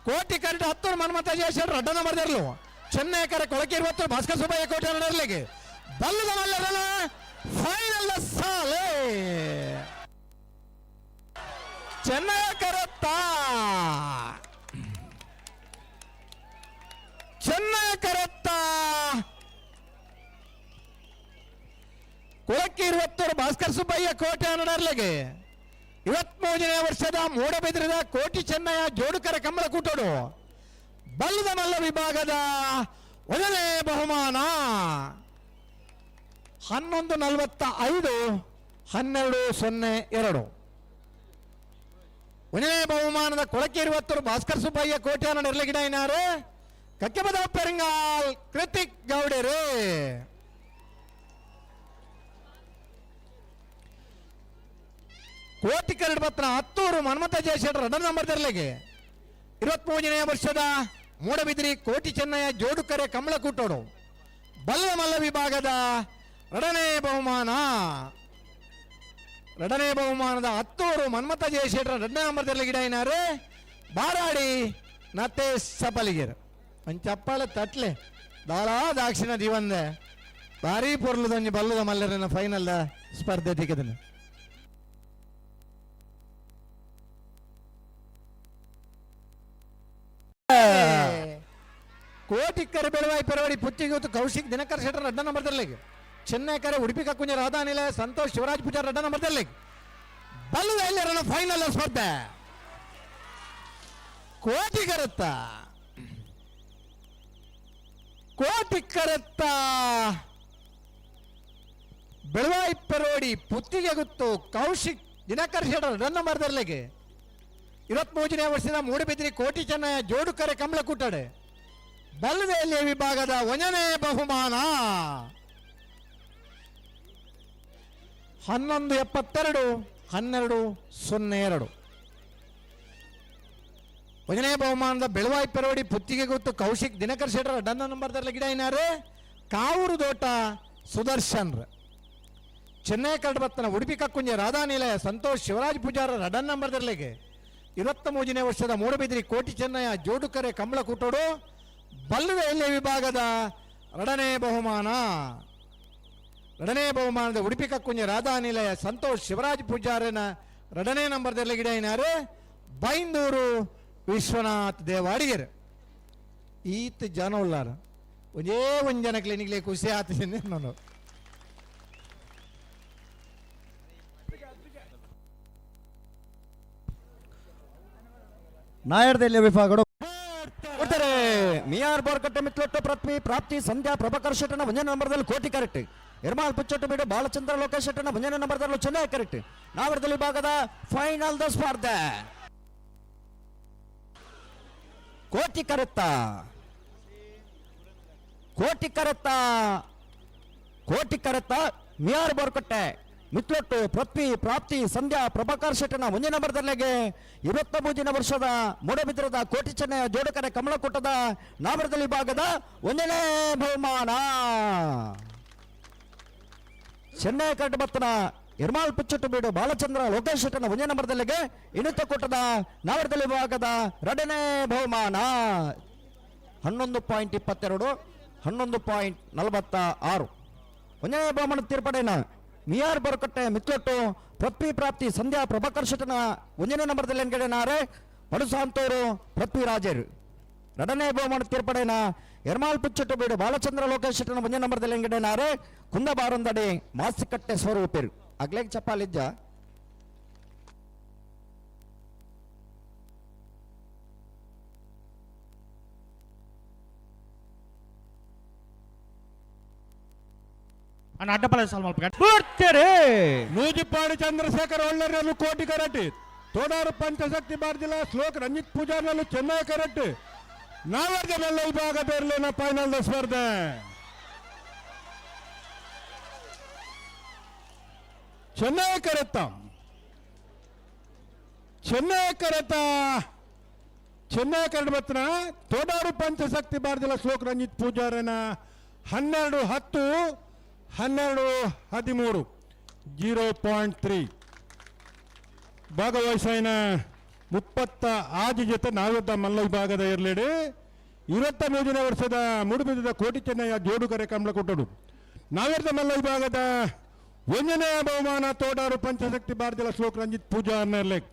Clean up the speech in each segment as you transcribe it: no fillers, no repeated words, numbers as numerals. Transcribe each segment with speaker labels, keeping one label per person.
Speaker 1: ಕೋಟಿ ಕರೆಕ್ಟ್ 10 ಮನ್ಮತ ಜಯಶೇಖರ್ ಅಡ್ಡ ನಂಬರ್ ದರ್ಲು ಚೆನ್ನೈ ಕರೆ ಕೊಳಕೆ 20 ಭಾಸ್ಕರ್ ಸುಬ್ಬಯ್ಯ ಕೋಟೆ ನಡರ್ಲಿಗೆ ಬಲ್ಲದ ಮಲ್ಲರನ ಫೈನಲ್ ಸಾಲೆ ಚೆನ್ನೈ ಕರತ್ತಾ ಚೆನ್ನೈ ಕರತ್ತಾ ಕೊಳಕೆ 20 ಭಾಸ್ಕರ್ ಸುಬ್ಬಯ್ಯ ಕೋಟೆ ನಡರ್ಲಿಗೆ 23ನೇ ವರ್ಷದ ಮೂಡಬಿದಿರದ ಕೋಟಿ ಚೆನ್ನಯ ಜೋಡುಕರ ಕಮಲ ಕೂಟೋಡು ಬಲ್ಲದ ಮಲ್ಲ ವಿಭಾಗದ 1ನೇ ಬಹುಮಾನ 11:45 12:02 1ನೇ ಬಹುಮಾನದ ಕೊಳಕೆ 20 ಭಾಸ್ಕರ್ ಸುಬ್ಬಯ್ಯ ಕೋಟೆ ನಡರ್ಲಿಗಿಡ ಏನಾರು ಕಕ್ಕೆಬದ ಪೆರಿಂಗಾಲ್ ಕೃತಿಕ್ ಗೌಡರೇ ಕೋಟಿ ಕರಡು ಪತ್ರ 10 ಮನ್ಮತ ಜಯಶೇಖರ್ ಅಡ್ಡ ನಂಬರ್ ದರ್ಲೆಗೆ 23ನೇ ವರ್ಷದ ಮೂಡಬಿದಿರಿ ಕೋಟಿ ಚೆನ್ನಯ ಜೋಡುಕರೆ ಕಮಲ ಕೂಟೋಡು ಬಲ್ಲ ಮಲ್ಲ ವಿಭಾಗದ 2ನೇ ಬಹುಮಾನದ 10 ಮನ್ಮತ ಜಯಶೇಖರ್ ಅಡ್ಡ ನಂಬರ್ ದರ್ಲೆಗಿಡ ಏನಾರು ಬಾರಾಡಿ ನತ್ತೆ ಸಪಲಿಗೆರ್ ಒಂದು ಚಪ್ಪಾಳೆ ತಟ್ಲೆ ದಾಳಾ ದಾಕ್ಷಿಣ ದಿವಂದೆ ಭಾರಿ ಪೊರ್ಲುದಂಜಿ ಬಲ್ಲದ ಮಲ್ಲರನ್ನ ಫೈನಲ್ ಸ್ಪರ್ಧೆ ತಿಕ್ಕದನು ಕೋಟಿ ಕರೆ ಬೆಳವಾಯಿ ಪೆರವಾಡಿ ಪುತ್ತಿಗೆ ಹೊತ್ತು ಕೌಶಿಕ್ ದಿನಕರ್ ಶೆಟ್ಟರ್ ಅಡ್ಡ ನಂಬರ್ ದರ್ಲೆಗೆ ಚೆನ್ನೈ ಕರೆ ಉಡುಪಿ ಕಕ್ಕುಂಜ ರಾಧಾನಿಲಯ ಸಂತೋಷ್ ಶಿವರಾಜ್ ಪೂಜಾರ್ ಅಡ್ಡ ನಂಬರ್ ದರ್ಲೆಗೆ ಬಲ್ಲದ ಎಲ್ಲರನ್ನ ಫೈನಲ್ ಸ್ಪರ್ಧೆ ಕೋಟಿ ಕರತ್ತ ಬೆಳವಾಯಿ ಪೆರವಾಡಿ ಪುತ್ತಿಗೆ ಗೊತ್ತು ಕೌಶಿಕ್ ದಿನಕರ್ ಶೆಟ್ಟರ್ ಅಡ್ಡ ನಂಬರ್ ದರ್ಲೆಗೆ 23ನೇ ವರ್ಷದ ಮೂಡಬಿದಿರಿ ಕೋಟಿ ಚೆನ್ನಯ ಜೋಡುಕರೆ ಕಮಲ ಕೂಟಡೆ ಬಲ್ಲದೆಯಲ್ಲಿ ವಿಭಾಗದ 1ನೇ ಬಹುಮಾನ 11:72 12:02 1ನೇ ಬಹುಮಾನದ ಬೆಳವಾಯಿ ಪೆರವಡಿ ಪುತ್ತಿಗೆ ಗೊತ್ತು ಕೌಶಿಕ್ ದಿನಕರ್ ಶೆಟ್ಟರ್ ಅಡ್ಡ ನಂಬರ್ ದರ್ಲೆ ಗಿಡ ಏನಾರು ಕಾವೂರು ದೋಟ ಸುದರ್ಶನ್ ಚೆನ್ನೈ ಕಡಬತ್ತನ ಉಡುಪಿ ಕಕ್ಕುಂಜ ರಾಧಾನಿಲಯ ಸಂತೋಷ್ ಶಿವರಾಜ್ ಪೂಜಾರ ಅಡ್ಡ ನಂಬರ್ ದರ್ಲೆಗೆ 23ನೇ ವರ್ಷದ ಮೂಡಬಿದಿರಿ ಕೋಟಿ ಚೆನ್ನಯ ಜೋಡುಕರೆ ಕಮಲ ಕೂಟೋಡು ಬಲ್ಲದ ಎಲೆ ವಿಭಾಗದ 2ನೇ ಬಹುಮಾನದ ಉಡುಪಿ ಕಕ್ಕುಂಜ ರಾಧಾನಿಲಯ ಸಂತೋಷ್ ಶಿವರಾಜ್ ಪೂಜಾರನ 2ನೇ ನಂಬರ್ ದರ್ಲೆಗಿಡ ಏನಾರು ಬೈಂದೂರು ವಿಶ್ವನಾಥ್ ದೇವಾಡಿಗೆರ್ ಈತ್ ಜನ ಉಲ್ಲಾರ ಒಂದೇ ಒಂದು ಜನ ಕ್ಲಿನಿಕ್ಲೆ ಖುಷಿ ಆತೀನಿ ನಾನು
Speaker 2: ನಾಯರ್ದಲ್ಲಿ ವಿಭಾಗಗಳು ಕೊಡ್ತಾರೆ ಮಿಯಾರ್ ಬೋರ್ಕಟ್ಟೆ ಮಿತ್ಲೊಟ್ಟು ಪೃಥ್ವಿ ಪ್ರಾಪ್ತಿ ಸಂಧ್ಯಾ ಪ್ರಭಾಕರ್ ಶೆಟ್ಟನ 1ನೇ ನಂಬರ್ದಲ್ಲಿ ಕೋಟಿ ಕರೆಕ್ಟ್ ಎರ್ಮಾಲ್ ಪುಚ್ಚೊಟ್ಟು ಬಿಡು ಬಾಲಚಂದ್ರ ಲೋಕೇಶ್ ಶೆಟ್ಟನ 1ನೇ ನಂಬರ್ದಲ್ಲೂ ಚೆನ್ನೈ ಕರೆಕ್ಟ್ ನಾವರದಲ್ಲಿ ವಿಭಾಗದ ಫೈನಲ್ ದ ಸ್ಪರ್ಧೆ ಕೋಟಿ ಕರೆತ್ತ ಮಿಯಾರ್ ಬೋರ್ಕಟ್ಟೆ ಮಿತ್ಲೊಟ್ಟು ಪೃಥ್ವಿ ಪ್ರಾಪ್ತಿ ಸಂಧ್ಯಾ ಪ್ರಭಾಕರ್ ಶೆಟ್ಟನ 1ನೇ ನಂಬರ್ದಲ್ಲಿಗೆ 23ನೇ ವರ್ಷದ ಮೂಡಬಿದಿರದ ಕೋಟಿ ಚೆನ್ನಯ ಜೋಡುಕರೆ ಕಮಲ ಕೂಟದ ನಾಮರದಲ್ಲಿ ಭಾಗದ 1ನೇ ಬಹುಮಾನ ಚೆನ್ನೈ ಕಡ್ಬತ್ತನ ಎರ್ಮಾಲ್ ಪುಚ್ಚುಟ್ಟು ಬೀಡು ಬಾಲಚಂದ್ರ ಲೋಕೇಶ್ ಶೆಟ್ಟನ 1ನೇ ನಂಬರ್ದಲ್ಲಿಗೆ ಇನ್ನಿತ ಕೂಟದ ನಾಮರದಲ್ಲಿ ಭಾಗದ 2ನೇ ಬಹುಮಾನ 11.22 11.46 1ನೇ ಬಹುಮಾನ ತೀರ್ಪಡೆನ ಮಿಯಾರ್ ಬೋರ್ಕಟ್ಟೆ ಮಿತ್ಲೊಟ್ಟು ಪೃಥ್ವಿ ಪ್ರಾಪ್ತಿ ಸಂಧ್ಯಾ ಪ್ರಭಾಕರ್ ಶೆಟ್ಟನ 1ನೇ ನಂಬರ್ದಲ್ಲಿ ಎಂಗಡೆನಾರೆ ಪಡುಸಾಂತೂರು ಪೃಥ್ವಿ ರಾಜರು 2ನೇ ಬಹುಮಾನ ತೀರ್ಪಡೆನ ಎರ್ಮಾಲ್ ಪುಚ್ಚುಟ್ಟು ಬೀಡು ಬಾಲಚಂದ್ರ ಲೋಕೇಶ್ ಶೆಟ್ಟನ 1ನೇ ನಂಬರ್ದಲ್ಲಿ ಎಂಗಡೆನಾರೆ ಕುಂದಬಾರಂದಡಿ ಮಾಸಿಕಟ್ಟೆ ಸ್ವರೂಪರು ಆಗ್ಲೇಕ್ ಚಪ್ಪಾಲಿಜ್ಜ
Speaker 3: ಅಡ್ಡಪಲ ನೂಜಿಪ್ಪಾಡಿ ಚಂದ್ರಶೇಖರ್ ಒಳ್ಳೆರಲ್ಲೂ ಕೋಟಿ ಕರೆಕ್ಟ್ ತೋಡಾರು ಪಂಚಶಕ್ತಿ ಬಾರ್ದಿಲ್ಲ ಶ್ಲೋಕ್ ರಂಜಿತ್ ಪೂಜಾರ್ನಲ್ಲೂ ಚೆನ್ನೈ ಕರೆಕ್ಟ್ ನಾವರ್ಗನೆಲ್ಲ ವಿಭಾಗದಲ್ಲಿನ ಫೈನಲ್ ಸ್ಪರ್ಧೆ ಚೆನ್ನೈ ಕರೆಕ್ಟ್ ತೋಡಾರು ಪಂಚಶಕ್ತಿ ಬಾರ್ದಿಲ್ಲ ಶ್ಲೋಕ್ ರಂಜಿತ್ ಪೂಜಾರನ 12-10 12-13 ಭಾಗವಹಿಸಿನ ಆಜು ಜೊತೆ ನಾವೆದ್ದ ಮಲ್ಲ ವಿಭಾಗದ ಇರಲೇಡಿ 23ನೇ ವರ್ಷದ ಮೂಡುಬಿದ್ದ ಕೋಟಿ ಚೆನ್ನಯ್ಯ ಜೋಡುಕರೆ ಕಮಲ ಕೊಟ್ಟಡು ನಾವೆದ್ದ ಮಲ್ಲ ವಿಭಾಗದ 1ನೇ ಬಹುಮಾನ ತೋಡಾರು ಪಂಚಶಕ್ತಿ ಭಾರತೀಯ ಶ್ಲೋಕ್ ರಂಜಿತ್ ಪೂಜಾರ್ನ ಇರ್ಲೇಕ್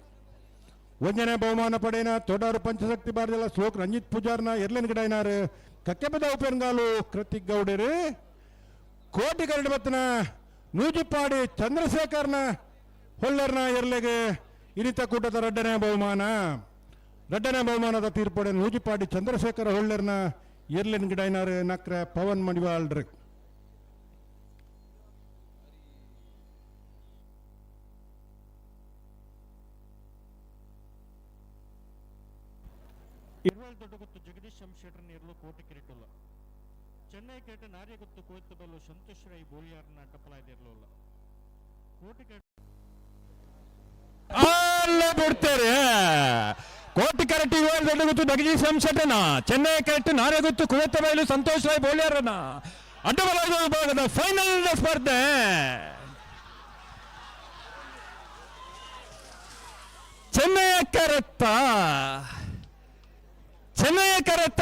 Speaker 3: 1ನೇ ಬಹುಮಾನ ಪಡೆಯಿನ ತೋಡಾರು ಪಂಚಶಕ್ತಿ ಭಾರತೀಯ ಶ್ಲೋಕ್ ರಂಜಿತ್ ಪೂಜಾರ್ನ ಇರ್ಲೇನ್ ಗಿಡೈನಾರು ಕಕ್ಕೆಬದ ಉಪೇನ್ಗಾಲು ಕೃತಿಕ್ ಗೌಡರು ಕೋಟಿ ಕರಡು ಬತ್ತನ ನೂಜಿಪ್ಪಾಡಿ ಚಂದ್ರಶೇಖರ್ನ ಹೊಳ್ಳರ್ನ ಇರ್ಲೆಗೆ ಇನಿತ ಕೂಟದ ಎರಡನೇ ಬಹುಮಾನದ ತೀರ್ಪಡೆ ನೂಜಿಪಾಡಿ ಚಂದ್ರಶೇಖರ ಹೊಳ್ಳರ್ನ ಇರ್ಲೆನ್ ಗಿಡೈನಾರು ನಕ್ರ ಪವನ್ ಮಡಿವಾಳ್ರಿ
Speaker 4: ದೊಡ್ಡಗುತ್ತು ಜಗದೀಶ್ ಶಂಶೇಟರ್ ನೀರ್ಲು ಕೋಟಿ ಕಿರೀಟುಲ್ಲ ಚೆನ್ನೈ ಕೇಟ ನಾರ್ಯಗುತ್ತು ಕೋಯ್ತು ಬಲ್ಲು ಸಂತೋಷ್ ರೈ ಬೋಳಿಯಾರ್ನ ಅಡ್ಡಪಲಾಯ್ದಿರ್ಲಿಲ್ಲ ಕೋಟಿ
Speaker 3: ಬಿಡ್ತಾರೆ ಕೋಟಿ ಕರೆಕ್ಟ್ ದೊಡ್ಡಗುತ್ತು ಜಗದೀಶ್ ಶಂಶೇಟರ್ನ ಚೆನ್ನೈ ಕರೆಕ್ಟ್ ನಾರ್ಯಗುತ್ತು ಕುವೆತ್ತ ಬಯಲು ಸಂತೋಷ್ ರೈ ಬೋಳಿಯಾರನ ಅಡ್ಡಬಲಾಯ್ದ ವಿಭಾಗದ ಫೈನಲ್ ಸ್ಪರ್ಧೆ ಚೆನ್ನೈ ಕರೆತ್ತ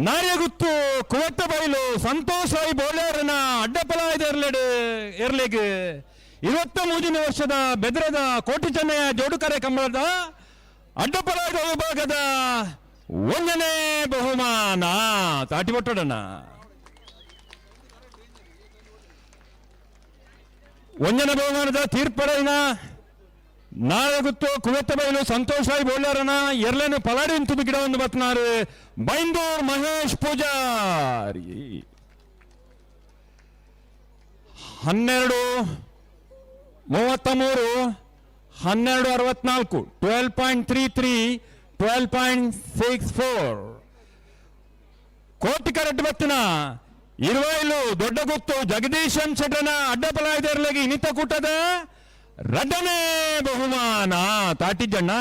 Speaker 3: ನಾರ್ಯಗುತ್ತು ಕುವೆತ್ತ ಬಯಲು ಸಂತೋಷ್ ರೈ ಬೋಳ್ಯಾರನ ಅಡ್ಡಪಲಾಯ್ದ ಇರ್ಲಿಗೆ 23ನೇ ವರ್ಷದ ಬೆದರದ ಕೋಟಿ ಚೆನ್ನಯ್ಯ ಜೋಡುಕರೆ ಕಂಬಳದ ಅಡ್ಡಪಲಾಯ್ದ ವಿಭಾಗದ 1ನೇ ಬಹುಮಾನ ತಾಟಿಬೊಟ್ಟಡನ 1ನೇ ಬಹುಮಾನದ ತೀರ್ಪಡೆಯಿನ ನಾಳೆಗುತ್ತು ಕುವೆತ್ತ ಬಯಲು ಸಂತೋಷ್ ರಾಯ್ ಬೋಳ್ಯಾರನ ಎರಲೇನು ಪಲಾಡಿ ಇಂತುದು ಗಿಡ ಒಂದು ಬತ್ನಾರು ಬೈಂದೂರ್ ಮಹೇಶ್ ಪೂಜಾರಿ 12:33 12.33 12.64 ಕೋಟಿ ಕರೆಕ್ಟ್ ಬತ್ತಿನ 20 ದೊಡ್ಡ ಗುತ್ತು ಜಗದೀಶ್ ಶೆಟ್ಟನ ಅಡ್ಡಪಲಾಯ್ದರ್ಲೆಗೆ ಇನಿತ ಕೂಟದ 2ನೇ ಬಹುಮಾನ ತಾಟಿಜಣ್ಣ